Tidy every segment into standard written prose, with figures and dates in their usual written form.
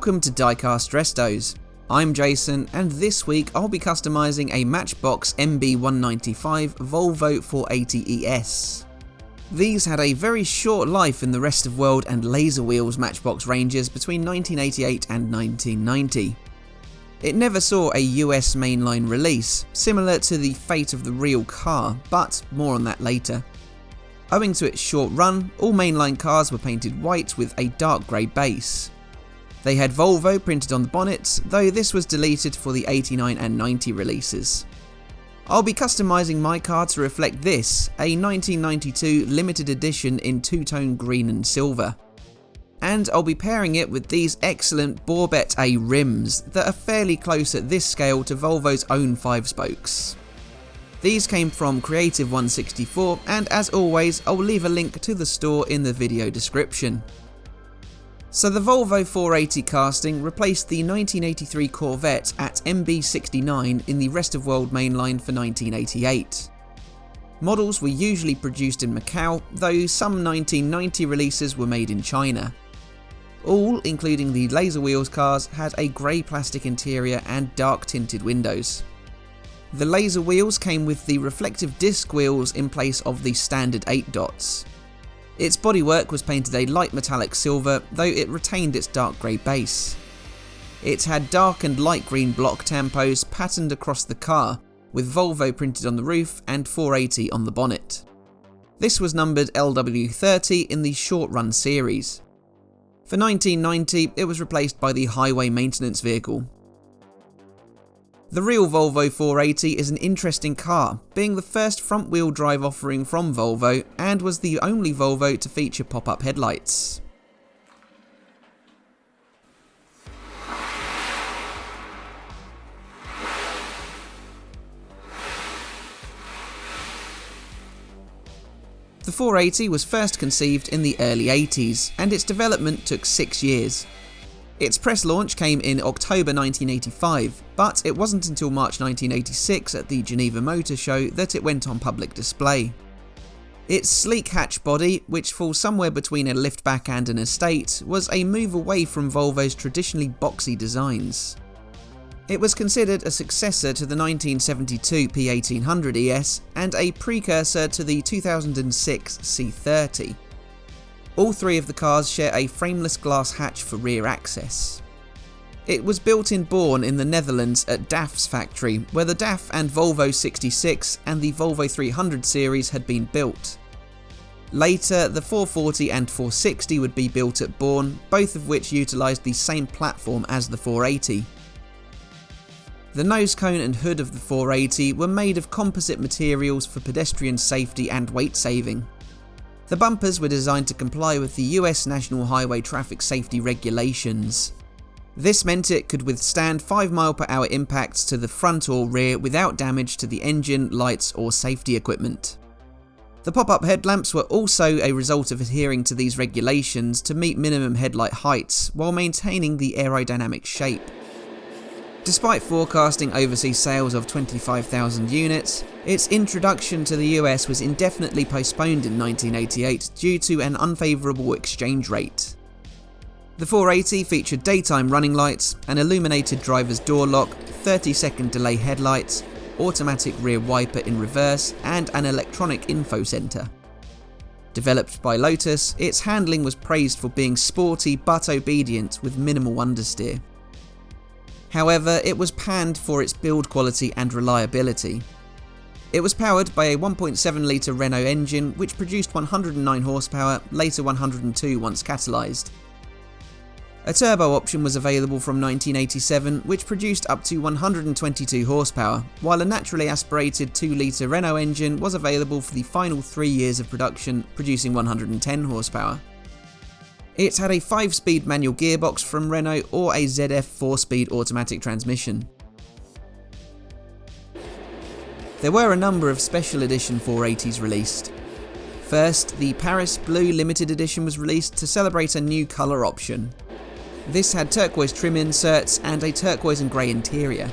Welcome to Diecast Restos. I'm Jason, and this week I'll be customising a Matchbox MB195 Volvo 480ES. These had a very short life in the rest of world and laser wheels Matchbox ranges between 1988 and 1990. It never saw a US mainline release, similar to the fate of the real car, but more on that later. Owing to its short run, all mainline cars were painted white with a dark grey base. They had Volvo printed on the bonnets, though this was deleted for the 89 and 90 releases. I'll be customising my car to reflect this, a 1992 limited edition in two-tone green and silver. And I'll be pairing it with these excellent Borbet A rims that are fairly close at this scale to Volvo's own 5-spokes. These came from Creative 164, and as always I'll leave a link to the store in the video description. So the Volvo 480 casting replaced the 1983 Corvette at MB69 in the rest of world mainline for 1988. Models were usually produced in Macau, though some 1990 releases were made in China. All, including the laser wheels cars, had a grey plastic interior and dark tinted windows. The laser wheels came with the reflective disc wheels in place of the standard 8 dots. Its bodywork was painted a light metallic silver, though it retained its dark grey base. It had dark and light green block tampos patterned across the car, with Volvo printed on the roof and 480 on the bonnet. This was numbered LW30 in the short run series. For 1990, it was replaced by the highway maintenance vehicle. The real Volvo 480 is an interesting car, being the first front-wheel drive offering from Volvo and was the only Volvo to feature pop-up headlights. The 480 was first conceived in the early 80s, and its development took 6 years. Its press launch came in October 1985, but it wasn't until March 1986 at the Geneva Motor Show that it went on public display. Its sleek hatch body, which falls somewhere between a liftback and an estate, was a move away from Volvo's traditionally boxy designs. It was considered a successor to the 1972 P1800 ES and a precursor to the 2006 C30. All three of the cars share a frameless glass hatch for rear access. It was built in Born in the Netherlands at DAF's factory, where the DAF and Volvo 66 and the Volvo 300 series had been built. Later, the 440 and 460 would be built at Born, both of which utilised the same platform as the 480. The nose cone and hood of the 480 were made of composite materials for pedestrian safety and weight saving. The bumpers were designed to comply with the US National Highway Traffic Safety regulations. This meant it could withstand 5 mph impacts to the front or rear without damage to the engine, lights or safety equipment. The pop-up headlamps were also a result of adhering to these regulations to meet minimum headlight heights while maintaining the aerodynamic shape. Despite forecasting overseas sales of 25,000 units, its introduction to the US was indefinitely postponed in 1988 due to an unfavourable exchange rate. The 480 featured daytime running lights, an illuminated driver's door lock, 30-second delay headlights, automatic rear wiper in reverse, and an electronic info centre. Developed by Lotus, its handling was praised for being sporty but obedient with minimal understeer. However, it was panned for its build quality and reliability. It was powered by a 1.7 litre Renault engine which produced 109 horsepower, later 102 once catalysed. A turbo option was available from 1987 which produced up to 122 horsepower, while a naturally aspirated 2 litre Renault engine was available for the final 3 years of production, producing 110 horsepower. It had a 5-speed manual gearbox from Renault or a ZF 4-speed automatic transmission. There were a number of special edition 480s released. First, the Paris Blue Limited Edition was released to celebrate a new colour option. This had turquoise trim inserts and a turquoise and grey interior.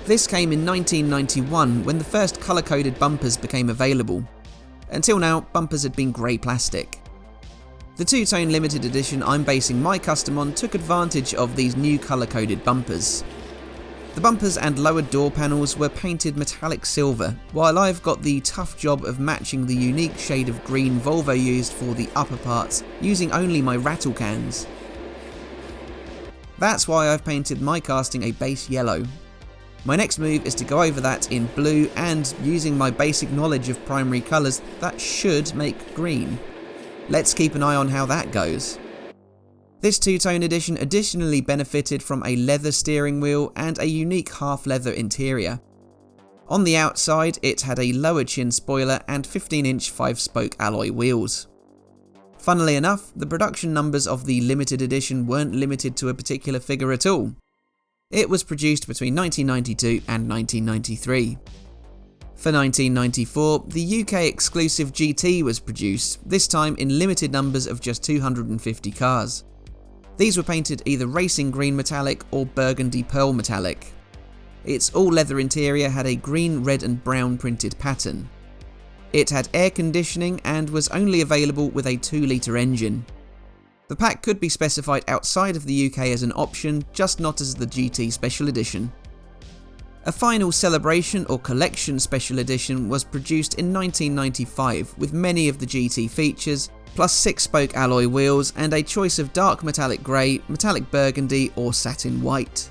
This came in 1991 when the first colour-coded bumpers became available. Until now, bumpers had been grey plastic. The two-tone limited edition I'm basing my custom on took advantage of these new colour-coded bumpers. The bumpers and lower door panels were painted metallic silver, while I've got the tough job of matching the unique shade of green Volvo used for the upper parts, using only my rattle cans. That's why I've painted my casting a base yellow. My next move is to go over that in blue, and using my basic knowledge of primary colours, that should make green. Let's keep an eye on how that goes. This two-tone edition additionally benefited from a leather steering wheel and a unique half-leather interior. On the outside, it had a lower chin spoiler and 15-inch 5-spoke alloy wheels. Funnily enough, the production numbers of the limited edition weren't limited to a particular figure at all. It was produced between 1992 and 1993. For 1994, the UK exclusive GT was produced, this time in limited numbers of just 250 cars. These were painted either racing green metallic or burgundy pearl metallic. Its all-leather interior had a green, red and brown printed pattern. It had air conditioning and was only available with a 2-litre engine. The pack could be specified outside of the UK as an option, just not as the GT Special Edition. A final celebration or collection special edition was produced in 1995 with many of the GT features, plus 6-spoke alloy wheels and a choice of dark metallic grey, metallic burgundy or satin white.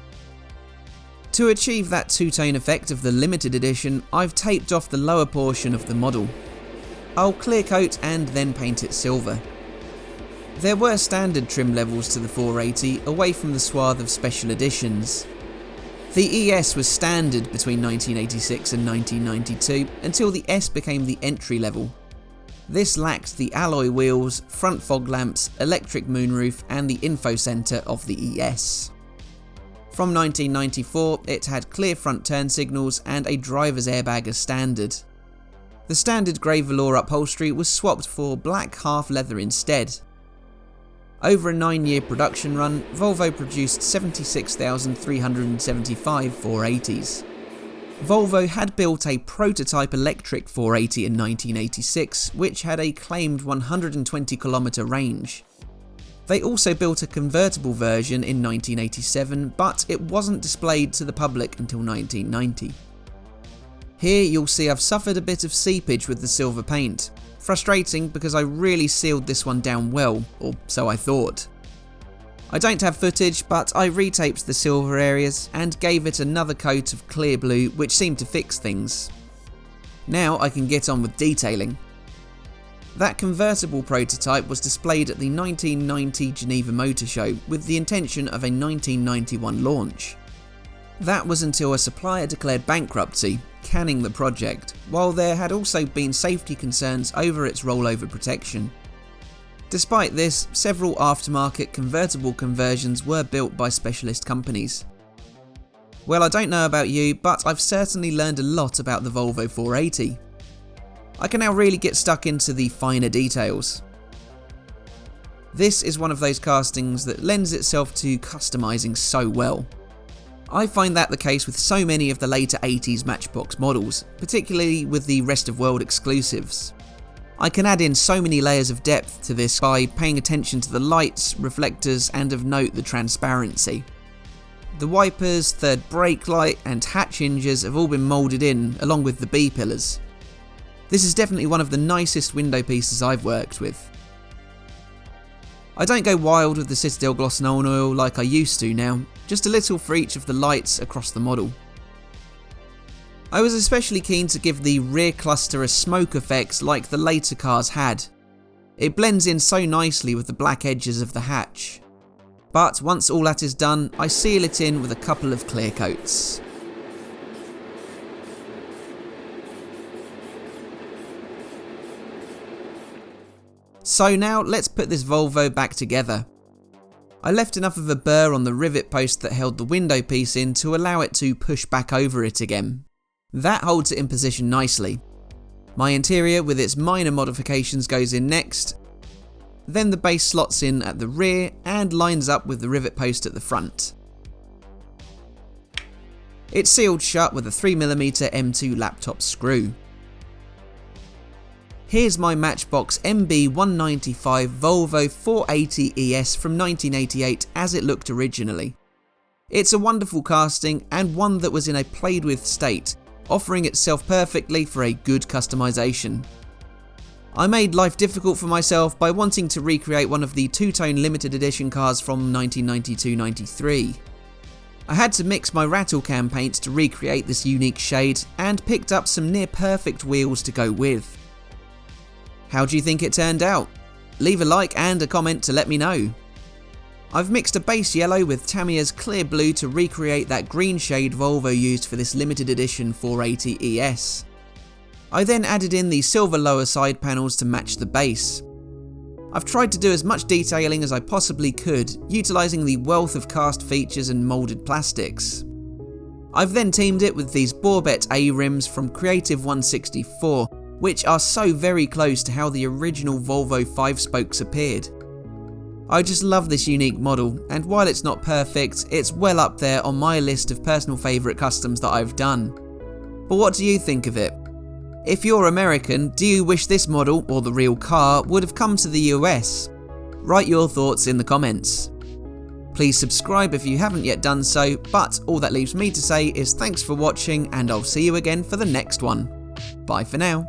To achieve that two-tone effect of the limited edition, I've taped off the lower portion of the model. I'll clear coat and then paint it silver. There were standard trim levels to the 480 away from the swath of special editions. The ES was standard between 1986 and 1992 until the S became the entry level. This lacked the alloy wheels, front fog lamps, electric moonroof and the info centre of the ES. From 1994 it had clear front turn signals and a driver's airbag as standard. The standard grey velour upholstery was swapped for black half leather instead. Over a 9-year production run, Volvo produced 76,375 480s. Volvo had built a prototype electric 480 in 1986, which had a claimed 120km range. They also built a convertible version in 1987, but it wasn't displayed to the public until 1990. Here you'll see I've suffered a bit of seepage with the silver paint. Frustrating because I really sealed this one down well, or so I thought. I don't have footage, but I retaped the silver areas and gave it another coat of clear blue, which seemed to fix things. Now I can get on with detailing. That convertible prototype was displayed at the 1990 Geneva Motor Show with the intention of a 1991 launch. That was until a supplier declared bankruptcy, canning the project, while there had also been safety concerns over its rollover protection. Despite this, several aftermarket convertible conversions were built by specialist companies. Well, I don't know about you, but I've certainly learned a lot about the Volvo 480. I can now really get stuck into the finer details. This is one of those castings that lends itself to customizing so well. I find that the case with so many of the later 80s Matchbox models, particularly with the rest of world exclusives. I can add in so many layers of depth to this by paying attention to the lights, reflectors and of note the transparency. The wipers, third brake light and hatch hinges have all been moulded in along with the B-pillars. This is definitely one of the nicest window pieces I've worked with. I don't go wild with the Citadel gloss and oil like I used to now, just a little for each of the lights across the model. I was especially keen to give the rear cluster a smoke effect like the later cars had. It blends in so nicely with the black edges of the hatch. But once all that is done, I seal it in with a couple of clear coats. So now let's put this Volvo back together. I left enough of a burr on the rivet post that held the window piece in to allow it to push back over it again. That holds it in position nicely. My interior with its minor modifications goes in next. Then the base slots in at the rear and lines up with the rivet post at the front. It's sealed shut with a 3mm M2 laptop screw. here's my Matchbox MB195 Volvo 480 ES from 1988 as it looked originally. It's a wonderful casting and one that was in a played with state, offering itself perfectly for a good customization. I made life difficult for myself by wanting to recreate one of the two-tone limited edition cars from 1992-93. I had to mix my rattle cam paints to recreate this unique shade and picked up some near perfect wheels to go with. How do you think it turned out? Leave a like and a comment to let me know. I've mixed a base yellow with Tamiya's clear blue to recreate that green shade Volvo used for this limited edition 480 ES. I then added in the silver lower side panels to match the base. I've tried to do as much detailing as I possibly could, utilising the wealth of cast features and moulded plastics. I've then teamed it with these Borbet A-rims from Creative 164, which are so very close to how the original Volvo 5-spokes appeared. I just love this unique model, and while it's not perfect, it's well up there on my list of personal favourite customs that I've done. But what do you think of it? If you're American, do you wish this model, or the real car, would have come to the US? Write your thoughts in the comments. Please subscribe if you haven't yet done so, but all that leaves me to say is thanks for watching and I'll see you again for the next one. Bye for now.